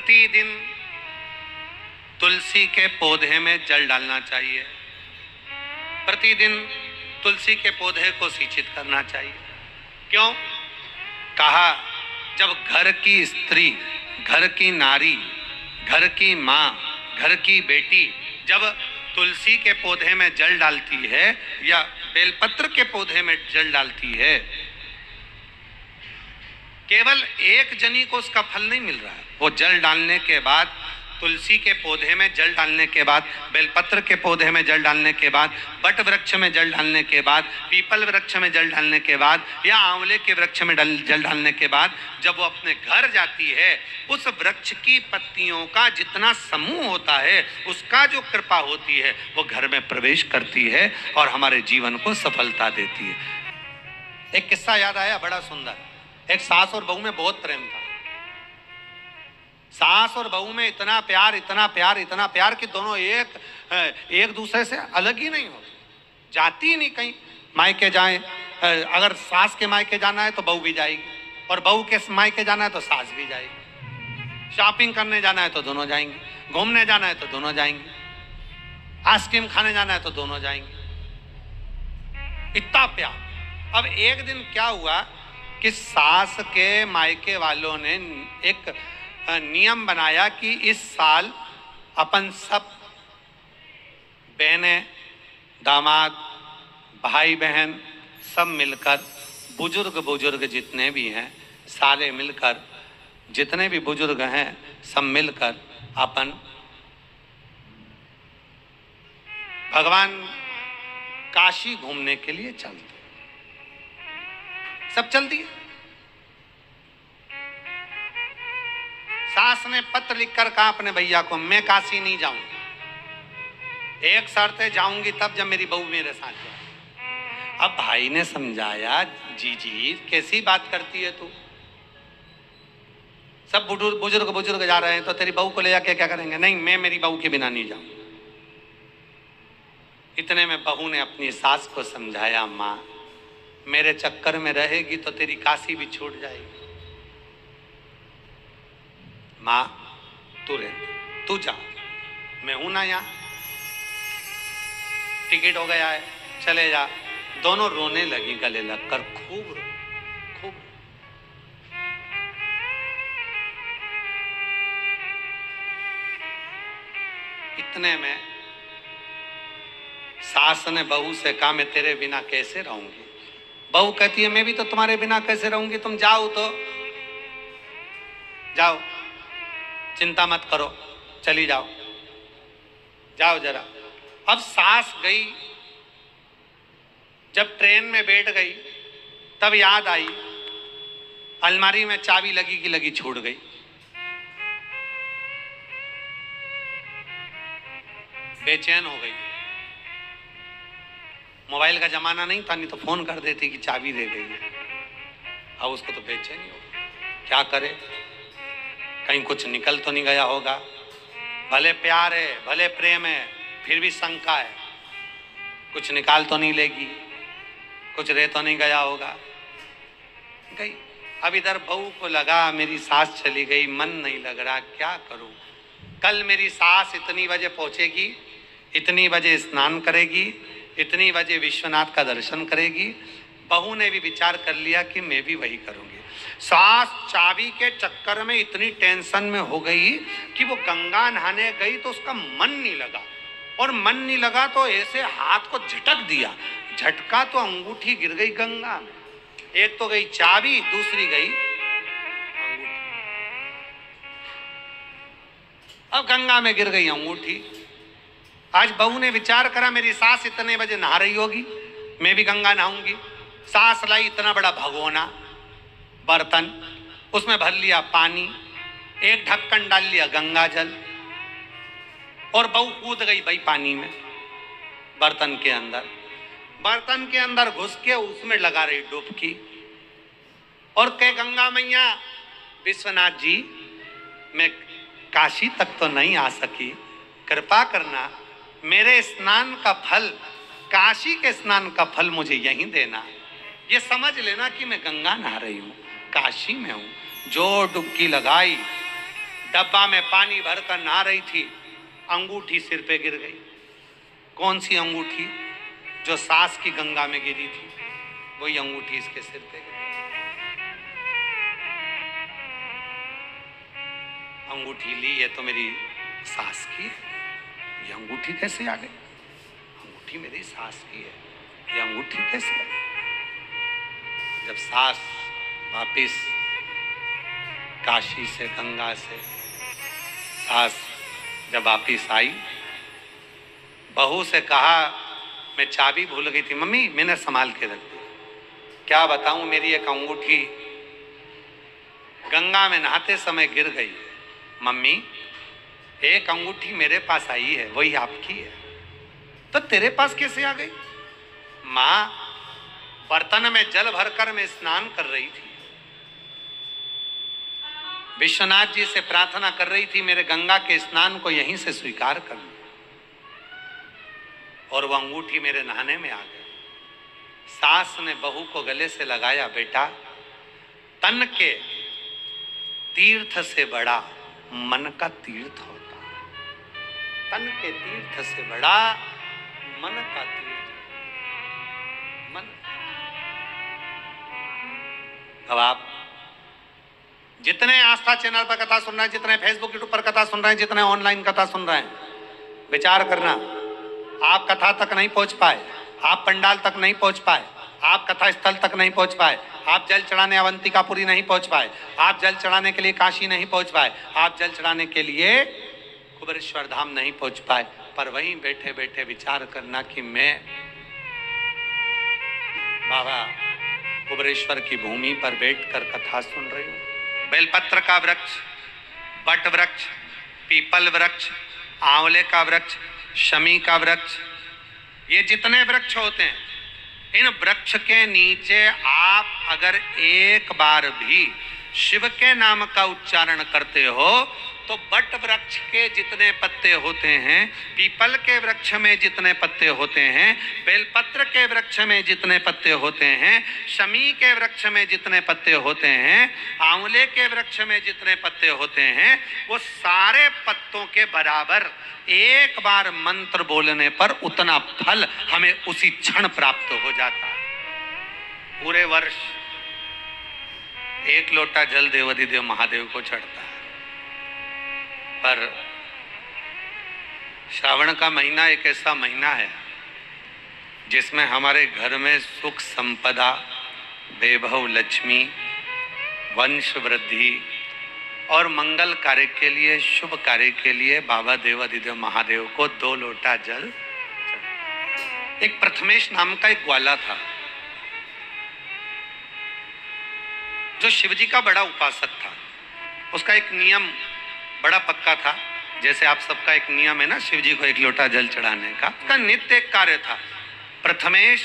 प्रतिदिन तुलसी के पौधे में जल डालना चाहिए। प्रतिदिन तुलसी के पौधे को सिंचित करना चाहिए। क्यों? कहा, जब घर की स्त्री, घर की नारी, घर की माँ, घर की बेटी जब तुलसी के पौधे में जल डालती है या बेलपत्र के पौधे में जल डालती है, केवल एक जनी को उसका फल नहीं मिल रहा है। वो जल डालने के बाद, तुलसी के पौधे में जल डालने के बाद, बेलपत्र के पौधे में जल डालने के बाद, बट वृक्ष में जल डालने के बाद, पीपल वृक्ष में जल डालने के बाद या आंवले के वृक्ष में जल डालने के बाद जब वो अपने घर जाती है, उस वृक्ष की पत्तियों का जितना समूह होता है, उसका जो कृपा होती है, वो घर में प्रवेश करती है और हमारे जीवन को सफलता देती है। एक किस्सा याद आया, बड़ा सुंदर। एक सास और बहू में बहुत प्रेम था। सास और बहू में इतना प्यार, इतना प्यार, इतना प्यार कि दोनों एक दूसरे से अलग ही नहीं होते, जाती ही नहीं कहीं। मायके जाएं, अगर सास के मायके जाना है तो बहू भी जाएगी, और बहू के मायके जाना है तो सास भी जाएगी। शॉपिंग करने जाना है तो दोनों जाएंगे, घूमने जाना है तो दोनों जाएंगे, आइसक्रीम खाने जाना है तो दोनों जाएंगे। इतना प्यार। अब एक दिन क्या हुआ कि सास के मायके वालों ने एक नियम बनाया कि इस साल अपन सब बहनें, दामाद, भाई बहन सब मिलकर, बुजुर्ग जितने भी हैं सारे मिलकर, जितने भी बुजुर्ग हैं सब मिलकर अपन भगवान काशी घूमने के लिए चलते। सब चल दिए। सास ने पत्र लिखकर कहा अपने भैया को, मैं काशी नहीं जाऊंगी, एक शर्त है, जाऊंगी तब जब मेरी बहू मेरे साथ जाए। अब भाई ने समझाया, जी कैसी बात करती है तू, सब बुजुर्ग जा रहे हैं तो तेरी बहू को ले जाके क्या करेंगे? नहीं, मैं मेरी बहू के बिना नहीं जाऊंगा। इतने में बहू ने अपनी सास को समझाया, माँ मेरे चक्कर में रहेगी तो तेरी काशी भी छूट जाएगी। माँ तू रह, तू जा, मैं हूं ना यहाँ, टिकट हो गया है, चले जा। दोनों रोने लगी गले लगकर, खूब। इतने में सास ने बहू से कहा, मैं तेरे बिना कैसे रहूंगी? बहू कहती है, मैं भी तो तुम्हारे बिना कैसे रहूंगी, तुम जाओ तो जाओ, चिंता मत करो, चली जाओ, जाओ जरा। अब सास गई, जब ट्रेन में बैठ गई तब याद आई, अलमारी में चाबी लगी की लगी छूट गई। बेचैन हो गई। मोबाइल का जमाना नहीं था, नहीं तो फोन कर देती कि चाबी रह गई है। अब उसको तो बेचैनी हो, क्या करे, कहीं कुछ निकल तो नहीं गया होगा। भले प्यार है, भले प्रेम है, फिर भी शंका है, कुछ निकाल तो नहीं लेगी, कुछ रह तो नहीं गया होगा। गई। अब इधर बहू को लगा मेरी सास चली गई, मन नहीं लग रहा, क्या करूं? कल मेरी सास इतनी बजे पहुंचेगी, इतनी बजे स्नान करेगी, इतनी बजे विश्वनाथ का दर्शन करेगी। बहू ने भी विचार कर लिया कि मैं भी वही करूंगी। सास चाबी के चक्कर में इतनी टेंशन में हो गई कि वो गंगा नहाने गई तो उसका मन नहीं लगा, और मन नहीं लगा तो ऐसे हाथ को झटक दिया, झटका तो अंगूठी गिर गई गंगा में। एक तो गई चाबी, दूसरी गई अंगूठी। अब गंगा में गिर गई अंगूठी। आज बहू ने विचार करा, मेरी सास इतने बजे नहा रही होगी, मैं भी गंगा नहाऊंगी। सास लाई इतना बड़ा भगोना, बर्तन, उसमें भर लिया पानी, एक ढक्कन डाल लिया गंगा जल, और बहू कूद गई भाई पानी में, बर्तन के अंदर घुस के उसमें लगा रही डुबकी, और कहे, गंगा मैया, विश्वनाथ जी मैं काशी तक तो नहीं आ सकी, कृपा करना, मेरे स्नान का फल, काशी के स्नान का फल मुझे यहीं देना। ये समझ लेना कि मैं गंगा नहा रही हूँ, काशी में हूँ। जो डुबकी लगाई, डब्बा में पानी भरकर नहा रही थी, अंगूठी सिर पे गिर गई। कौन सी अंगूठी? जो सास की गंगा में गिरी थी, वही अंगूठी इसके सिर पे गिरी। अंगूठी ली, ये तो मेरी सास की है, ये अंगूठी कैसे आ गई? अंगूठी मेरी सास की है, ये अंगूठी कैसे आई? जब सास वापिस काशी से, गंगा से सास जब वापिस आई, बहू से कहा मैं चाबी भूल गई थी मम्मी, मैंने संभाल के रख दी। क्या बताऊं, मेरी एक अंगूठी गंगा में नहाते समय गिर गई। मम्मी, एक अंगूठी मेरे पास आई है, वही आपकी है, तो तेरे पास कैसे आ गई? मां, बर्तन में जल भरकर मैं स्नान कर रही थी, विश्वनाथ जी से प्रार्थना कर रही थी मेरे गंगा के स्नान को यहीं से स्वीकार कर लो, और वह अंगूठी मेरे नहाने में आ गई। सास ने बहू को गले से लगाया, बेटा, तन के तीर्थ से बड़ा मन का तीर्थ होता है। तन के तीर्थ से बड़ा मन का तीर्थ। मन। अब आप जितने आस्था चैनल पर कथा सुन रहे हैं, जितने फेसबुक यूट्यूब पर कथा सुन रहे हैं, जितने ऑनलाइन कथा सुन रहे हैं, विचार करना, आप कथा तक नहीं पहुंच पाए, आप पंडाल तक नहीं पहुंच पाए, आप कथा स्थल तक नहीं पहुंच पाए, आप जल चढ़ाने अवंतिकापुरी नहीं पहुंच पाए, आप जल चढ़ाने के लिए काशी नहीं पहुंच पाए, आप जल चढ़ाने के लिए कुबेरेश्वर धाम नहीं पहुंच पाए, पर वहीं बैठे बैठे विचार करना कि मैं बाबा कुबेरेश्वर की भूमि पर बैठकर कथा सुन रही हूँ। बेलपत्र का वृक्ष, बट वृक्ष, पीपल वृक्ष, आंवले का वृक्ष, शमी का वृक्ष, ये जितने वृक्ष होते हैं, इन वृक्ष के नीचे आप अगर एक बार भी शिव के नाम का उच्चारण करते हो तो बट वृक्ष के जितने पत्ते होते हैं, पीपल के वृक्ष में जितने पत्ते होते हैं, बेलपत्र के वृक्ष में जितने पत्ते होते हैं, शमी के वृक्ष में जितने पत्ते होते हैं, आंवले के वृक्ष में जितने पत्ते होते हैं, वो सारे पत्तों के बराबर एक बार मंत्र बोलने पर उतना फल हमें उसी क्षण प्राप्त हो जाता है। पूरे वर्ष एक लोटा जल देवाधिदेव महादेव को चढ़ता है, पर श्रावण का महीना एक ऐसा महीना है जिसमें हमारे घर में सुख संपदा, वैभव, लक्ष्मी, वंश वृद्धि और मंगल कार्य के लिए, शुभ कार्य के लिए बाबा देवाधिदेव महादेव को 2 लोटा जल। एक प्रथमेश नाम का एक ग्वाला था जो शिवजी का बड़ा उपासक था। उसका एक नियम बड़ा पक्का था, जैसे आप सबका एक नियम है ना शिवजी को 1 लोटा जल चढ़ाने का। उसका नित्य एक कार्य था। प्रथमेश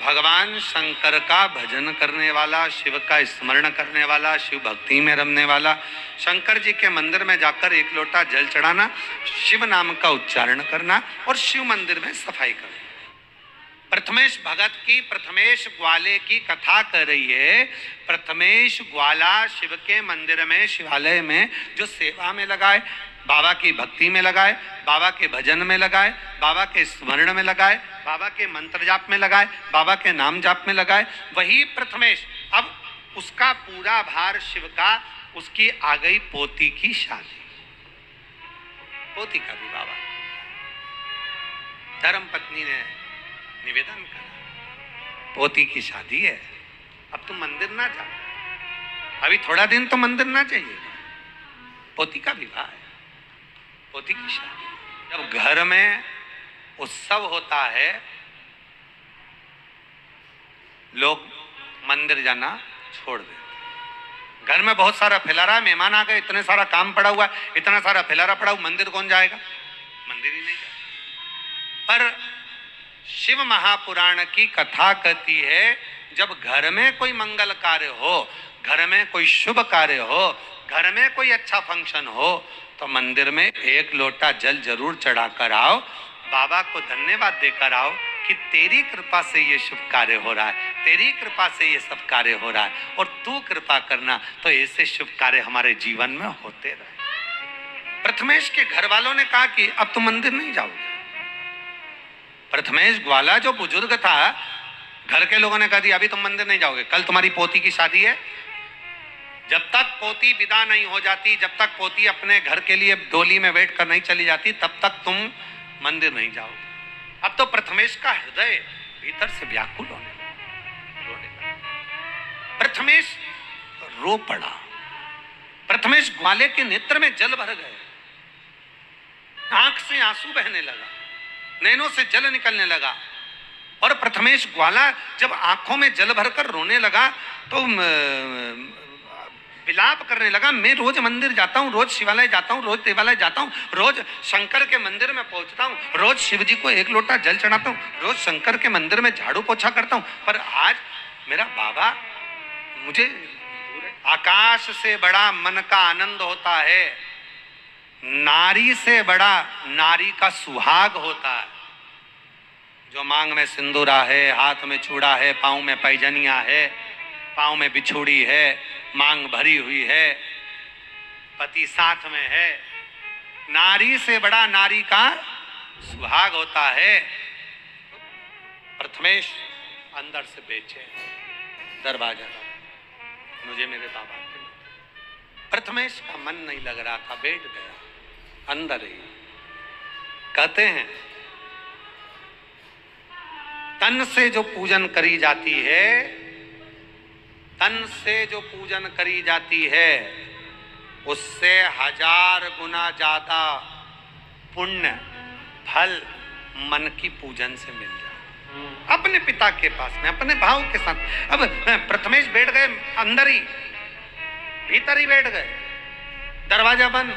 भगवान शंकर का भजन करने वाला, शिव का स्मरण करने वाला, शिव भक्ति में रमने वाला, शंकर जी के मंदिर में जाकर 1 लोटा जल चढ़ाना, शिव नाम का उच्चारण करना और शिव मंदिर में सफाई करना। प्रथमेश भगत की, प्रथमेश ग्वाले की कथा कर रही है। प्रथमेश ग्वाला शिव के मंदिर में, शिवालय में जो सेवा में लगाए, बाबा की भक्ति में लगाए, बाबा के भजन में लगाए, बाबा के स्मरण में लगाए, बाबा के मंत्र जाप में लगाए, बाबा के नाम जाप में लगाए, वही प्रथमेश अब उसका पूरा भार शिव का। उसकी आ गई पोती की शादी, पोती का भी बाबा। धर्म पत्नी ने निवेदन करा, पोती की शादी है, अब तुम मंदिर ना जा, अभी थोड़ा दिन तो मंदिर ना चाहिए। पोती का विवाह है, पोती की शादी। जब घर में उत्सव होता है, लोग मंदिर जाना छोड़ देते। घर में बहुत सारा फैलारा, मेहमान आ गए, इतने सारा काम पड़ा हुआ, इतना सारा फैलारा पड़ा हुआ, मंदिर कौन जाएगा? मंदिर ही नहीं जाएगा। पर शिव महापुराण की कथा कहती है, जब घर में कोई मंगल कार्य हो, घर में कोई शुभ कार्य हो, घर में कोई अच्छा फंक्शन हो, तो मंदिर में 1 लोटा जल जरूर चढ़ा कर आओ, बाबा को धन्यवाद देकर आओ कि तेरी कृपा से ये शुभ कार्य हो रहा है, तेरी कृपा से ये सब कार्य हो रहा है, और तू कृपा करना तो ऐसे शुभ कार्य हमारे जीवन में होते रहे। प्रथमेश के घर वालों ने कहा कि अब तुम मंदिर नहीं जाओगे। प्रथमेश ग्वाला जो बुजुर्ग था, घर के लोगों ने कहा दिया अभी तुम मंदिर नहीं जाओगे, कल तुम्हारी पोती की शादी है, जब तक पोती विदा नहीं हो जाती, जब तक पोती अपने घर के लिए डोली में बैठ कर नहीं चली जाती, तब तक तुम मंदिर नहीं जाओगे। अब तो प्रथमेश का हृदय भीतर से व्याकुल होने लगा। प्रथमेश रो पड़ा। प्रथमेश ग्वाले के नेत्र में जल भर गए, आंख से आंसू बहने लगा, नैनों से जल निकलने लगा। और प्रथमेश ग्वाला जब आंखों में जल भरकर रोने लगा तो विलाप करने लगा, मैं रोज मंदिर जाता हूँ, रोज शिवालय जाता हूँ, रोज देवालय जाता हूँ, रोज शंकर के मंदिर में पहुंचता हूँ, रोज शिव जी को एक लोटा जल चढ़ाता हूँ, रोज शंकर के मंदिर में झाड़ू पोछा करता हूँ, पर आज मेरा बाबा मुझे, आकाश से बड़ा मन का आनंद होता है, नारी से बड़ा नारी का सुहाग होता है। जो मांग में सिंदूरा है, हाथ में चूड़ा है, पाँव में पैजनिया है, पाँव में बिछुड़ी है, मांग भरी हुई है, पति साथ में है, नारी से बड़ा नारी का सुहाग होता है। प्रथमेश अंदर से बेचैन, दरवाजा का मुझे मेरे बाबा के मंदिर। प्रथमेश का मन नहीं लग रहा था, बैठ गया अंदर ही। कहते हैं तन से जो पूजन करी जाती है, तन से जो पूजन करी जाती है, उससे 1000 गुना ज्यादा पुण्य फल मन की पूजन से मिल जाए। अपने पिता के पास में, अपने भाव के साथ। अब प्रथमेश बैठ गए अंदर ही, भीतर ही बैठ गए, दरवाजा बंद,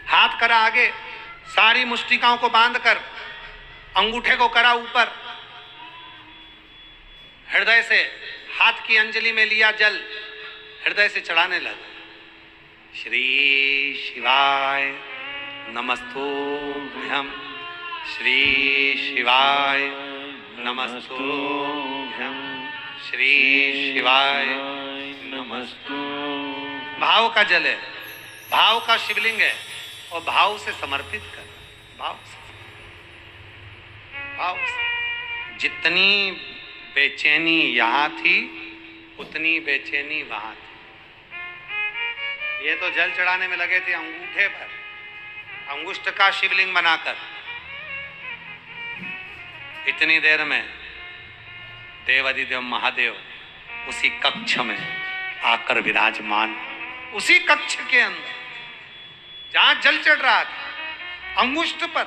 हाथ करा आगे, सारी मुष्टिकाओं को बांधकर अंगूठे को करा ऊपर, हृदय से हाथ की अंजलि में लिया जल, हृदय से चढ़ाने लगा। श्री शिवाय नमस्तुभ्यं, श्री शिवाय नमस्तुभ्यं, श्री शिवाय नमस्तु। भाव का जल है, भाव का शिवलिंग है, और भाव से समर्पित कर, भाव से, भाव से। जितनी बेचैनी यहां थी उतनी बेचैनी वहां थी। ये तो जल चढ़ाने में लगे थे अंगूठे पर, अंगुष्ठ का शिवलिंग बनाकर। इतनी देर में देवाधिदेव महादेव उसी कक्ष में आकर विराजमान, उसी कक्ष के अंदर जहां जल चढ़ रहा था अंगुष्ठ पर